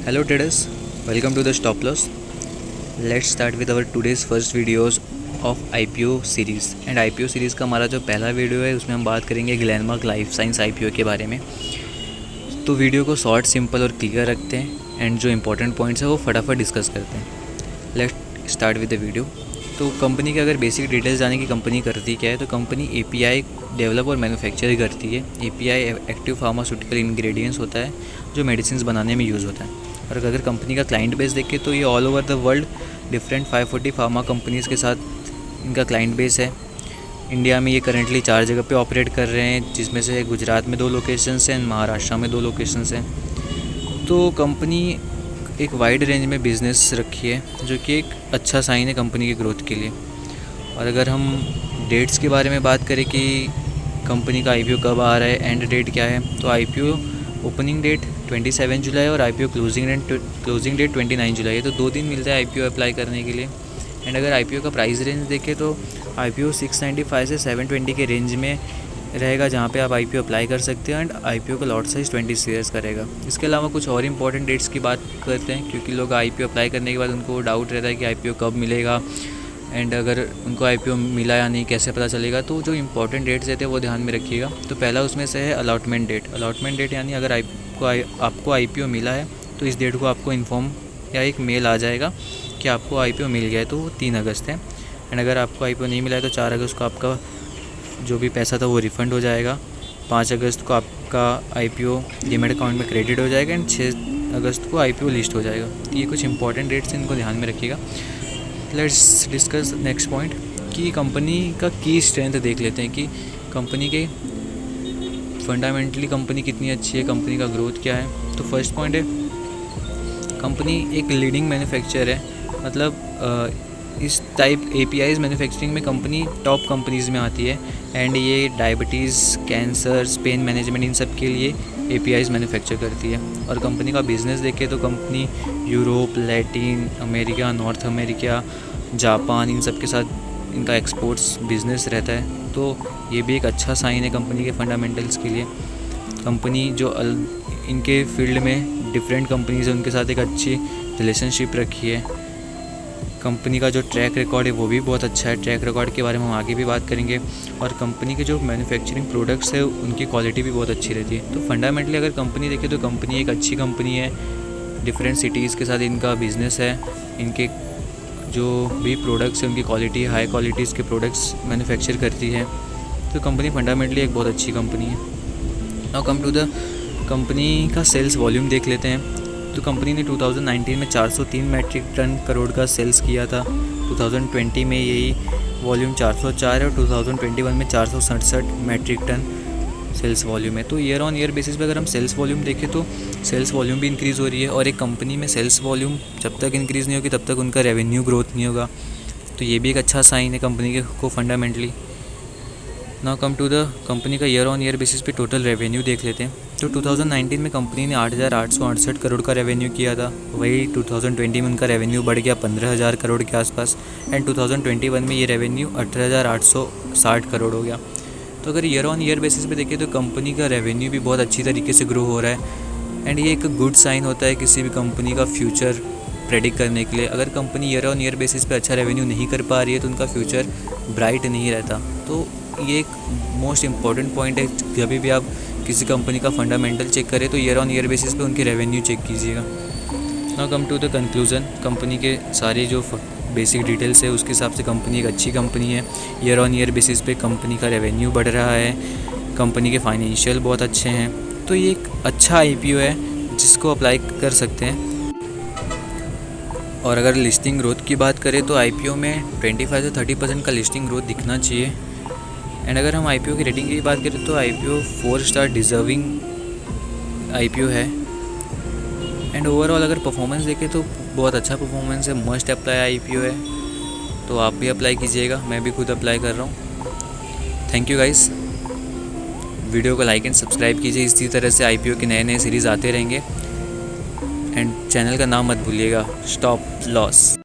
Hello traders, welcome to the stop loss. Let's start with our today's first videos of IPO series and IPO series का हमारा जो पहला video है उसमें हम बात करेंगे ग्लेनमार्क लाइफ साइंस IPO के बारे में। तो वीडियो को शॉर्ट, सिंपल और क्लियर रखते हैं एंड जो इंपॉर्टेंट पॉइंट्स है वो फटाफट डिस्कस करते हैं। Let's start with the video. तो कंपनी के अगर बेसिक डिटेल्स जाने की कंपनी करती क्या है, तो कंपनी API डेवलप और मैन्युफैक्चर करती है। API एक्टिव फार्मास्यूटिकल इंग्रेडिएंट्स होता है जो मेडिसिन बनाने में यूज़ होता है। और अगर कंपनी का क्लाइंट बेस देखें तो ये all over the world different 540 pharma companies के साथ इनका क्लाइंट बेस है। इंडिया में ये करेंटली 4 जगह पे ऑपरेट कर रहे हैं, जिसमें से गुजरात में 2 लोकेशंस हैं, महाराष्ट्र में 2 लोकेशंस हैं। तो कंपनी एक वाइड रेंज में बिज़नेस रखी है, जो कि एक अच्छा साइन है कंपनी की ग्रोथ के लिए। और अगर हम डेट्स के बारे में बात करें कि कंपनी का IPO कब आ रहा है, एंड डेट क्या है, तो IPO ओपनिंग डेट 27 जुलाई और IPO क्लोजिंग डेट 29 जुलाई है। तो 2 दिन मिलता है IPO अप्लाई करने के लिए। एंड अगर IPO का प्राइस रेंज देखें तो IPO 695 से 720 के रेंज में रहेगा, जहाँ पे आप IPO अप्लाई कर सकते हो। एंड IPO का लॉट साइज़ 20 शेयर्स का रहेगा। इसके अलावा कुछ और इंपॉर्टेंट डेट्स की बात करते हैं, क्योंकि लोग IPO अप्लाई करने के बाद उनको डाउट रहता है कि IPO कब मिलेगा, एंड अगर उनको IPO मिला या नहीं कैसे पता चलेगा। तो जो इंपॉर्टेंट डेट्स रहते हैं वो ध्यान में रखिएगा। तो पहला उसमें से है अलॉटमेंट डेट यानी अगर आपको IPO मिला है तो इस डेट को आपको इन्फॉर्म या एक मेल आ जाएगा कि आपको IPO मिल गया है, तो वो 3 अगस्त है। एंड अगर आपको IPO नहीं मिला है तो 4 अगस्त को आपका जो भी पैसा था वो रिफ़ंड हो जाएगा। 5 अगस्त को आपका IPO डीमैट अकाउंट में क्रेडिट हो जाएगा एंड 6 अगस्त को IPO लिस्ट हो जाएगा। ये कुछ इंपॉर्टेंट डेट्स हैं, इनको ध्यान में रखिएगा। लेट्स डिस्कस नेक्स्ट पॉइंट कि कंपनी का की स्ट्रेंथ देख लेते हैं कि कंपनी के फंडामेंटली कंपनी कितनी अच्छी है, कंपनी का ग्रोथ क्या है। तो फर्स्ट पॉइंट है, कंपनी एक लीडिंग मैन्युफैक्चरर है। मतलब इस टाइप APIs मैन्युफैक्चरिंग में कंपनी टॉप कंपनीज़ में आती है। एंड ये डायबिटीज़, कैंसर, पेन मैनेजमेंट, इन सब के लिए APIs मैन्युफैक्चर करती है। और कंपनी का बिज़नेस देखें तो company Europe, Latin America, North America, Japan, इन सब के साथ इनका एक्सपोर्ट्स बिज़नेस रहता है। तो ये भी एक अच्छा साइन है कंपनी के फंडामेंटल्स के लिए। कंपनी जो इनके फील्ड में डिफरेंट कंपनीज है उनके साथ एक अच्छी रिलेशनशिप रखी है। कंपनी का जो ट्रैक रिकॉर्ड है वो भी बहुत अच्छा है। ट्रैक रिकॉर्ड के बारे में हम आगे भी बात करेंगे। और कंपनी के जो मैन्युफैक्चरिंग प्रोडक्ट्स है उनकी क्वालिटी भी बहुत अच्छी रहती है। तो फंडामेंटली अगर कंपनी देखें तो कंपनी एक अच्छी कंपनी है। डिफरेंट सिटीज़ के साथ इनका बिज़नेस है। इनके जो भी प्रोडक्ट्स हैं उनकी क्वालिटी हाई क्वालिटीज़ के प्रोडक्ट्स मैन्युफैक्चर करती है। तो कंपनी फंडामेंटली एक बहुत अच्छी कंपनी है। Now come to the company का सेल्स वॉल्यूम देख लेते हैं। तो कंपनी ने 2019 में 403 मैट्रिक टन करोड़ का सेल्स किया था। 2020 में यही वॉल्यूम 404 है और 2021 में 467 मैट्रिक टन सेल्स वॉल्यूम है। तो ईयर ऑन ईयर बेसिस पे अगर हम सेल्स वॉल्यूम देखें तो सेल्स वॉल्यूम भी इंक्रीज़ हो रही है। और एक कंपनी में सेल्स वॉल्यूम जब तक इंक्रीज़ नहीं होगी तब तक उनका रेवेन्यू ग्रोथ नहीं होगा। तो ये भी एक अच्छा साइन है कंपनी के को fundamentally. Now come to the company का ईयर ऑन ईयर बेसिस पे टोटल रेवेन्यू देख लेते हैं। तो 2019 में कंपनी ने 8,868 करोड़ का रेवेन्यू किया था। वही 2020 में उनका रेवेन्यू बढ़ गया 15,000 करोड़ के आसपास। एंड 2021 में ये रेवेन्यू 18,860 करोड़ हो गया। तो अगर ईयर ऑन ईयर बेसिस पे देखें तो कंपनी का रेवेन्यू भी बहुत अच्छी तरीके से ग्रो हो रहा है। एंड ये एक गुड साइन होता है किसी भी कंपनी का फ्यूचर प्रेडिक्ट करने के लिए। अगर company year on year basis पे अच्छा रेवेन्यू नहीं कर पा रही है तो उनका फ्यूचर ब्राइट नहीं रहता। तो ये एक मोस्ट इम्पॉर्टेंट पॉइंट है। जब भी आप किसी कंपनी का फंडामेंटल चेक करें तो ईयर ऑन ईयर बेसिस पे उनकी रेवेन्यू चेक कीजिएगा। Now come to the conclusion, company के सारी जो बेसिक डिटेल्स है उसके हिसाब से कंपनी एक अच्छी कंपनी है। ईयर ऑन ईयर बेसिस पे कंपनी का रेवेन्यू बढ़ रहा है, कंपनी के फाइनेंशियल बहुत अच्छे हैं। तो ये एक अच्छा IPO है जिसको अप्लाई कर सकते हैं। और अगर लिस्टिंग ग्रोथ की बात करें तो IPO में 25 से 30% का लिस्टिंग ग्रोथ दिखना चाहिए। एंड अगर हम IPO की रेटिंग की बात करें तो IPO 4 स्टार डिज़र्विंग IPO है। एंड ओवरऑल अगर परफॉर्मेंस देखें तो बहुत अच्छा परफॉर्मेंस है। मस्ट अप्लाई IPO है, तो आप भी अप्लाई कीजिएगा। मैं भी खुद अप्लाई कर रहा हूँ। Thank you guys. वीडियो को लाइक एंड सब्सक्राइब कीजिए। इसी तरह से IPO के नए सीरीज़ आते रहेंगे। एंड चैनल का नाम मत भूलिएगा, स्टॉप लॉस।